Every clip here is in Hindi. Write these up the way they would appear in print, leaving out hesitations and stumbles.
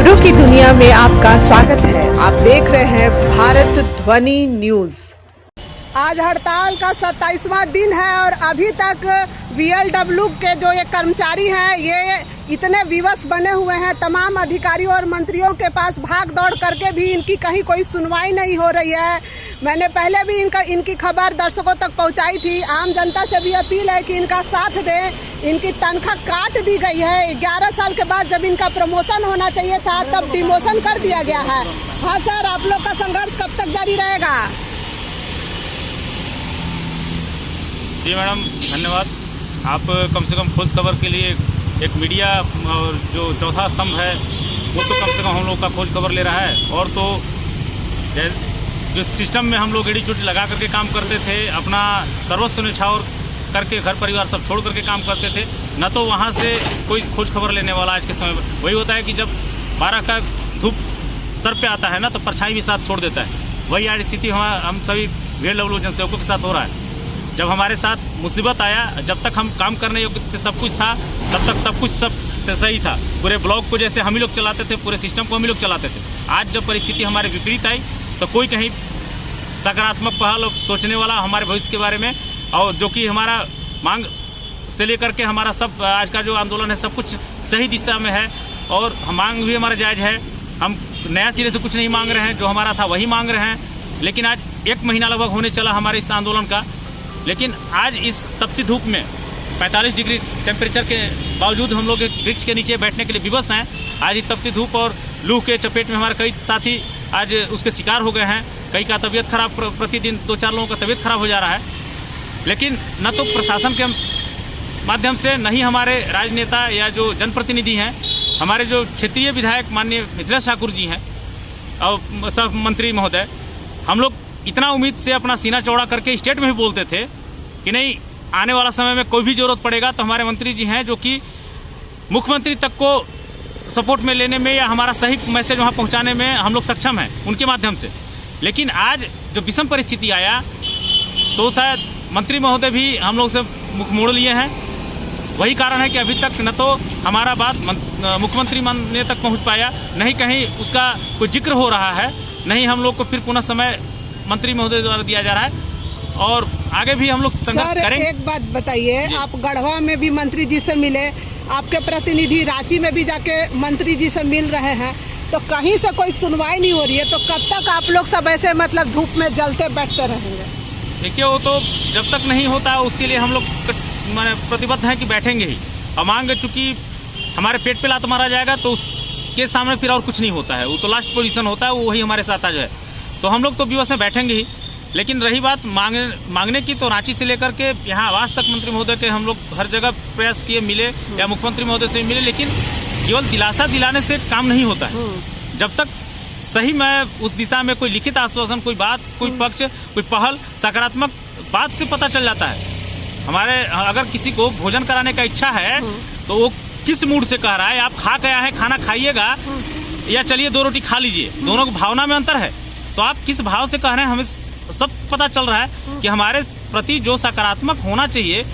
खबरों की दुनिया में आपका स्वागत है। आप देख रहे हैं भारत ध्वनि न्यूज। आज हड़ताल का 27वां दिन है और अभी तक VLW के जो ये कर्मचारी हैं ये इतने विवश बने हुए हैं। तमाम अधिकारियों और मंत्रियों के पास भाग दौड़ करके भी इनकी कहीं कोई सुनवाई नहीं हो रही है। मैंने पहले भी इनकी खबर दर्शकों तक पहुंचाई थी। आम जनता से भी अपील है कि इनका साथ दें। इनकी तनख्वाह काट दी गई है। 11 साल के बाद जब इनका प्रमोशन होना चाहिए था तब डिमोशन कर दिया गया है। हाँ सर, आप लोग का संघर्ष कब तक जारी रहेगा? जी मैडम, धन्यवाद। आप कम से कम खोज खबर के लिए एक मीडिया और जो चौथा स्तंभ है वो तो कम से कम हम लोग का खोज खबर ले रहा है। और तो जो सिस्टम में हम लोग एड़ी चुटी लगा करके काम करते थे, अपना सर्वस्व न्यौछावर करके घर परिवार सब छोड़ करके काम करते थे, न तो वहाँ से कोई खोज खबर लेने वाला आज के समय में। वही होता है कि जब 12 का धूप सर पे आता है ना तो परछाई भी साथ छोड़ देता है। वही आज स्थिति हम सभी VLW जनसेवकों के साथ हो रहा है। जब हमारे साथ मुसीबत आया, जब तक हम काम करने योग्य से सब कुछ था तब तक सब कुछ सही था। पूरे ब्लॉक को जैसे हम ही लोग चलाते थे, पूरे सिस्टम को हम ही लोग चलाते थे। आज जब परिस्थिति हमारे विपरीत आई तो कोई कहीं सकारात्मक पहल सोचने वाला हमारे भविष्य के बारे में, और जो कि हमारा मांग से लेकर के हमारा सब आज का जो आंदोलन है सब कुछ सही दिशा में है। और मांग भी हमारा जायज है। हम नया सिरे से कुछ नहीं मांग रहे हैं, जो हमारा था वही मांग रहे हैं। लेकिन आज 1 महीना लगभग होने चला हमारे इस आंदोलन का, लेकिन आज इस तपती धूप में 45 डिग्री टेम्परेचर के बावजूद हम लोग एक वृक्ष के नीचे बैठने के लिए विवश हैं। आज इस तपती धूप और लू के चपेट में हमारे कई साथी आज उसके शिकार हो गए हैं। कई का तबीयत खराब, प्रतिदिन 2-4 लोगों का तबीयत खराब हो जा रहा है। लेकिन न तो प्रशासन के माध्यम से, न ही हमारे राजनेता या जो जनप्रतिनिधि हैं, हमारे जो क्षेत्रीय विधायक माननीय मिथिलेश ठाकुर जी हैं और सब मंत्री महोदय, हम लोग इतना उम्मीद से अपना सीना चौड़ा करके स्टेट में भी बोलते थे कि नहीं, आने वाला समय में कोई भी जरूरत पड़ेगा तो हमारे मंत्री जी हैं जो कि मुख्यमंत्री तक को सपोर्ट में लेने में या हमारा सही मैसेज वहां पहुंचाने में हम लोग सक्षम हैं उनके माध्यम से। लेकिन आज जो विषम परिस्थिति आया तो शायद मंत्री महोदय भी हम लोग से मुख मोड़ लिए हैं। वही कारण है कि अभी तक न तो हमारा बात मुख्यमंत्री माननीय तक पहुंच पाया, नहीं कहीं उसका कोई जिक्र हो रहा है, नहीं हम लोग को फिर पुनः समय मंत्री महोदय द्वारा दिया जा रहा है। और आगे भी हम लोग संघर्ष करेंगे। एक बात बताइए, आप गढ़वा में भी मंत्री जी से मिले, आपके प्रतिनिधि रांची में भी जाके मंत्री जी से मिल रहे हैं, तो कहीं से कोई सुनवाई नहीं हो रही है। तो कब तक आप लोग सब ऐसे मतलब धूप में जलते बैठते रहेंगे? देखिए, वो तो जब तक नहीं होता उसके लिए हम लोग प्रतिबद्ध हैं कि बैठेंगे ही। और मांग चूंकि हमारे पेट पे लात मारा जाएगा तो उसके सामने फिर और कुछ नहीं होता है। वो तो लास्ट पोजीशन होता है, वो वही हमारे साथ आ जाए। तो हम लोग तो विवश में बैठेंगे ही। लेकिन रही बात मांगने की, तो रांची से लेकर के यहाँ आवास तक मंत्री महोदय के हम लोग हर जगह प्रयास किए, मिले या मुख्यमंत्री महोदय से मिले, लेकिन केवल दिलासा दिलाने से काम नहीं होता है। जब तक सही में उस दिशा में कोई लिखित आश्वासन, कोई बात, कोई पक्ष, कोई पहल, सकारात्मक बात से पता चल जाता है। हमारे अगर किसी को भोजन कराने का इच्छा है तो वो किस मूड से कह रहा है, आप खा गया है, खाना खाइएगा, या चलिए 2 रोटी खा लीजिए, दोनों की भावना में अंतर है। तो आप किस भाव से कह रहे हैं, हमें सब पता चल रहा है कि हमारे प्रति जो सकारात्मक होना चाहिए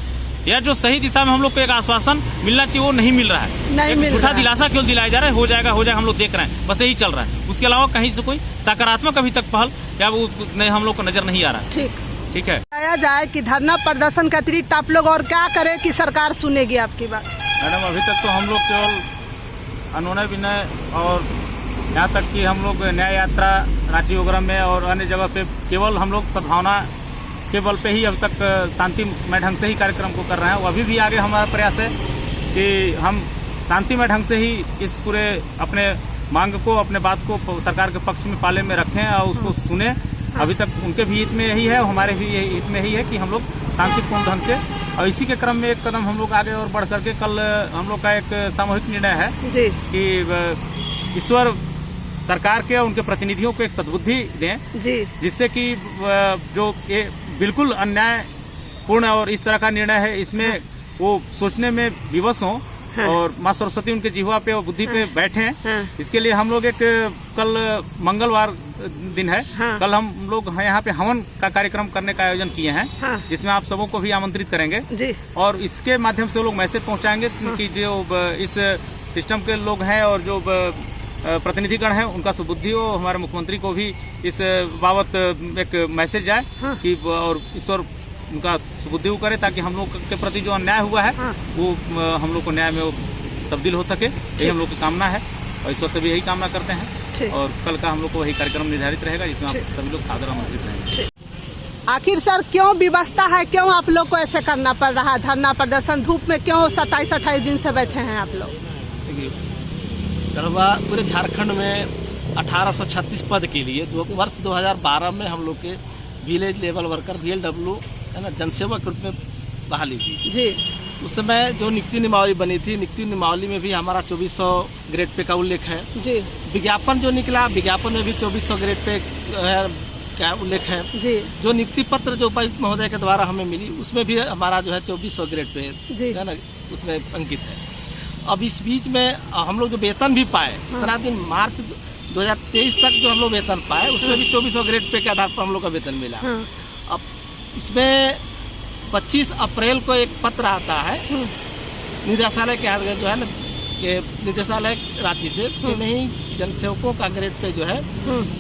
या जो सही दिशा में हम लोग को एक आश्वासन मिलना चाहिए वो नहीं मिल रहा है। झूठा दिलासा केवल दिलाया जा रहा है, हो जाएगा हम लोग देख रहे हैं, बस यही चल रहा है। उसके अलावा कहीं से कोई सकारात्मक अभी तक पहल या वो हम लोग को नजर नहीं आ रहा। ठीक है। बताया जाए कि धरना प्रदर्शन के अतिरिक्त आप लोग और क्या करें कि सरकार सुनेगी आपकी बात? मैडम, अभी तक तो हम लोग केवल अनुनय विनय और यहाँ तक कि हम लोग न्याय यात्रा रांची वगैरह में और अन्य जगह पे केवल हम लोग सद्भावना के बल पे ही अब तक शांतिमय ढंग से ही कार्यक्रम को कर रहे हैं। वो अभी भी आगे हमारा प्रयास है कि हम शांतिमय ढंग से ही इस पूरे अपने मांग को, अपने बात को सरकार के पक्ष में पाले में रखें और उसको सुने। अभी तक उनके भी हित में यही है, हमारे भी हित में यही है कि हम लोग शांतिपूर्ण ढंग से, और इसी के क्रम में एक कदम हम लोग आगे और बढ़ करके कल हम लोग का एक सामूहिक निर्णय है कि ईश्वर सरकार के और उनके प्रतिनिधियों को एक सद्बुद्धि दें, जिससे कि जो बिल्कुल अन्यायपूर्ण और इस तरह का निर्णय है इसमें वो सोचने में विवश हों और माँ सरस्वती उनके जिह्वा पे और बुद्धि पे बैठे। इसके लिए हम लोग एक कल मंगलवार दिन है, कल हम लोग यहाँ पे हवन का कार्यक्रम करने का आयोजन किए हैं, जिसमें आप सबों को भी आमंत्रित करेंगे और इसके माध्यम से लोग मैसेज पहुँचाएंगे कि जो इस सिस्टम के लोग हैं और जो प्रतिनिधिगण है उनका सुबुद्धि हो, हमारे मुख्यमंत्री को भी इस बाबत एक मैसेज जाए कि और ईश्वर उनका सुबुद्धि करे, ताकि हम लोग के प्रति जो अन्याय हुआ है वो हम लोग को न्याय में तब्दील हो सके। यही हम लोग की कामना है और ईश्वर से भी यही कामना करते हैं। और कल का हम लोग को वही कार्यक्रम निर्धारित रहेगा जिसमें आप सभी लोग सादर आमंत्रित रहेंगे। आखिर सर क्यों व्यवस्था है, क्यों आप लोग को ऐसे करना पड़ रहा है? धरना प्रदर्शन धूप में क्यों 27-28 दिन से बैठे हैं आप लोग? देखिए, गढ़वा पूरे झारखंड में 1836 पद के लिए वर्ष 2012 में हम लोग के विलेज लेवल वर्कर VLW है ना जनसेवक रूप में बहाली थी जी। उस समय जो नियुक्ति नियमावली बनी थी, नियुक्ति नियमावली में भी हमारा 2400 ग्रेड पे का उल्लेख है जी। विज्ञापन जो निकला, विज्ञापन में भी 2400 ग्रेड पे क्या उल्लेख है जी। जो नियुक्ति पत्र जो उपायुक्त महोदय के द्वारा हमें मिली उसमें भी हमारा जो है 2400 ग्रेड पे है ना उसमें अंकित है। अब इस बीच में हम लोग जो वेतन भी पाए इतना दिन मार्च 2023 तक जो हम लोग वेतन पाए उसमें भी 2400 ग्रेड पे के आधार पर हम लोग का वेतन मिला। अब इसमें 25 अप्रैल को एक पत्र आता है निदेशालय के हाथ जो है ना कि निदेशालय रांची से कि नहीं जनसेवकों का ग्रेड पे जो है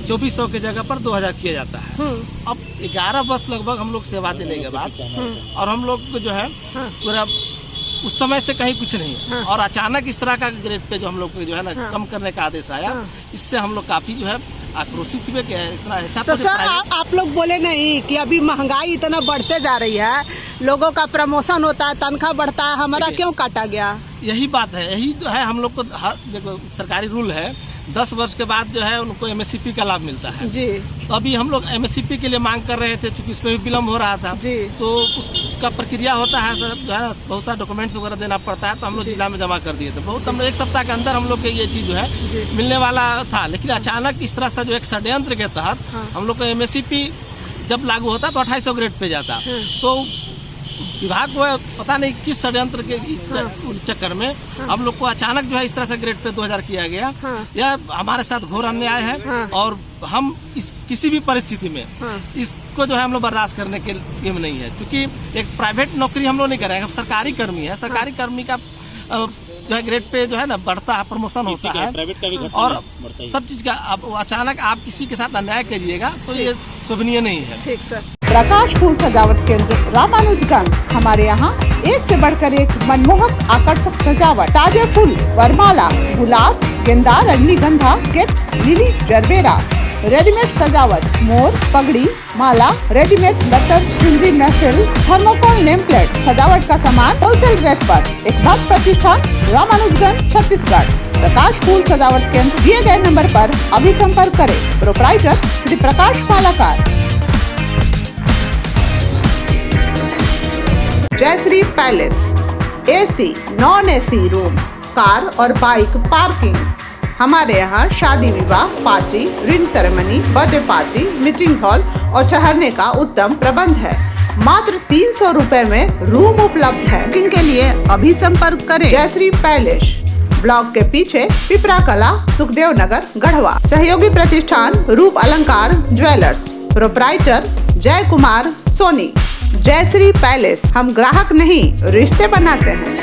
2400 की जगह पर 2000 किया जाता है। अब 11 वर्ष लगभग हम लोग सेवा देने के बाद और हम लोग को जो है पूरा उस समय से कहीं कुछ नहीं और अचानक इस तरह का ग्रेड पे जो हम लोग को जो है ना कम करने का आदेश आया, इससे हम लोग काफी जो है आक्रोशित हुए कि इतना ऐसा। तो सर आप लोग बोले नहीं कि अभी महंगाई इतना बढ़ते जा रही है, लोगों का प्रमोशन होता है, तनख्वाह बढ़ता है, हमारा क्यों काटा गया? यही बात है, यही जो है हम लोग को देखो सरकारी रूल है 10 वर्ष के बाद जो है उनको MSCP का लाभ मिलता है जी। तो अभी हम लोग MSCP के लिए मांग कर रहे थे, चूंकि इसमें भी विलम्ब हो रहा था जी। तो उसका प्रक्रिया होता है सर जो है ना बहुत सारा डॉक्यूमेंट्स वगैरह देना पड़ता है, तो हम लोग जिला में जमा कर दिए थे। बहुत हम लोग 1 सप्ताह के अंदर हम लोग के ये चीज़ जो है मिलने वाला था, लेकिन अचानक इस तरह से जो एक षड्यंत्र के तहत हम लोग का MSCP जब लागू होता तो 2800 ग्रेड पे जाता। तो विभाग को पता नहीं किस षड्यंत्र के चक्कर में हम लोग को अचानक जो है इस तरह से ग्रेड पे 2000 किया गया। यह हमारे साथ घोर अन्याय है और हम इस किसी भी परिस्थिति में इसको जो है हम लोग बर्दाश्त करने के लिए नहीं है, क्योंकि एक प्राइवेट नौकरी हम लोग नहीं करेंगे, हम सरकारी कर्मी है। सरकारी कर्मी का जो है ग्रेड पे जो है ना बढ़ता है, प्रमोशन होता है और सब चीज का। अब अचानक आप किसी के साथ अन्याय करिएगा तो ये शोभनीय नहीं है। ठीक सर। प्रकाश फूल सजावट केंद्र रामानुजगंज। हमारे यहाँ एक से बढ़कर एक मनमोहक आकर्षक सजावट, ताजे फूल, वरमाला, गुलाब, गेंदा, रजनीगंधा, केक, लिली, जरबेरा, रेडीमेड सजावट, मोर, पगड़ी, माला, रेडीमेड लतर, ज्वेलरी महफिल, थर्मोकोल नेम प्लेट, सजावट का सामान होलसेल रेट पर। एक भक्त प्रतिष्ठान रामानुजगंज छत्तीसगढ़। प्रकाश फूल सजावट केंद्र दिए गए नंबर पर अभी संपर्क करें। Proprietor Shri Prakash Malakar. Jayshree palace, AC, non-AC room, car और बाइक पार्किंग। हमारे यहाँ शादी विवाह, party, ring ceremony, birthday party, meeting hall और ठहरने का उत्तम प्रबंध है। मात्र 300 रुपए में रूम उपलब्ध है। बुकिंग के लिए अभी संपर्क करें। जयश्री पैलेस, ब्लॉक के पीछे पिपरा कला, सुखदेव नगर, गढ़वा। सहयोगी प्रतिष्ठान रूप अलंकार ज्वेलर्स। प्रोप्राइटर जय कुमार सोनी। जयश्री पैलेस, हम ग्राहक नहीं रिश्ते बनाते हैं।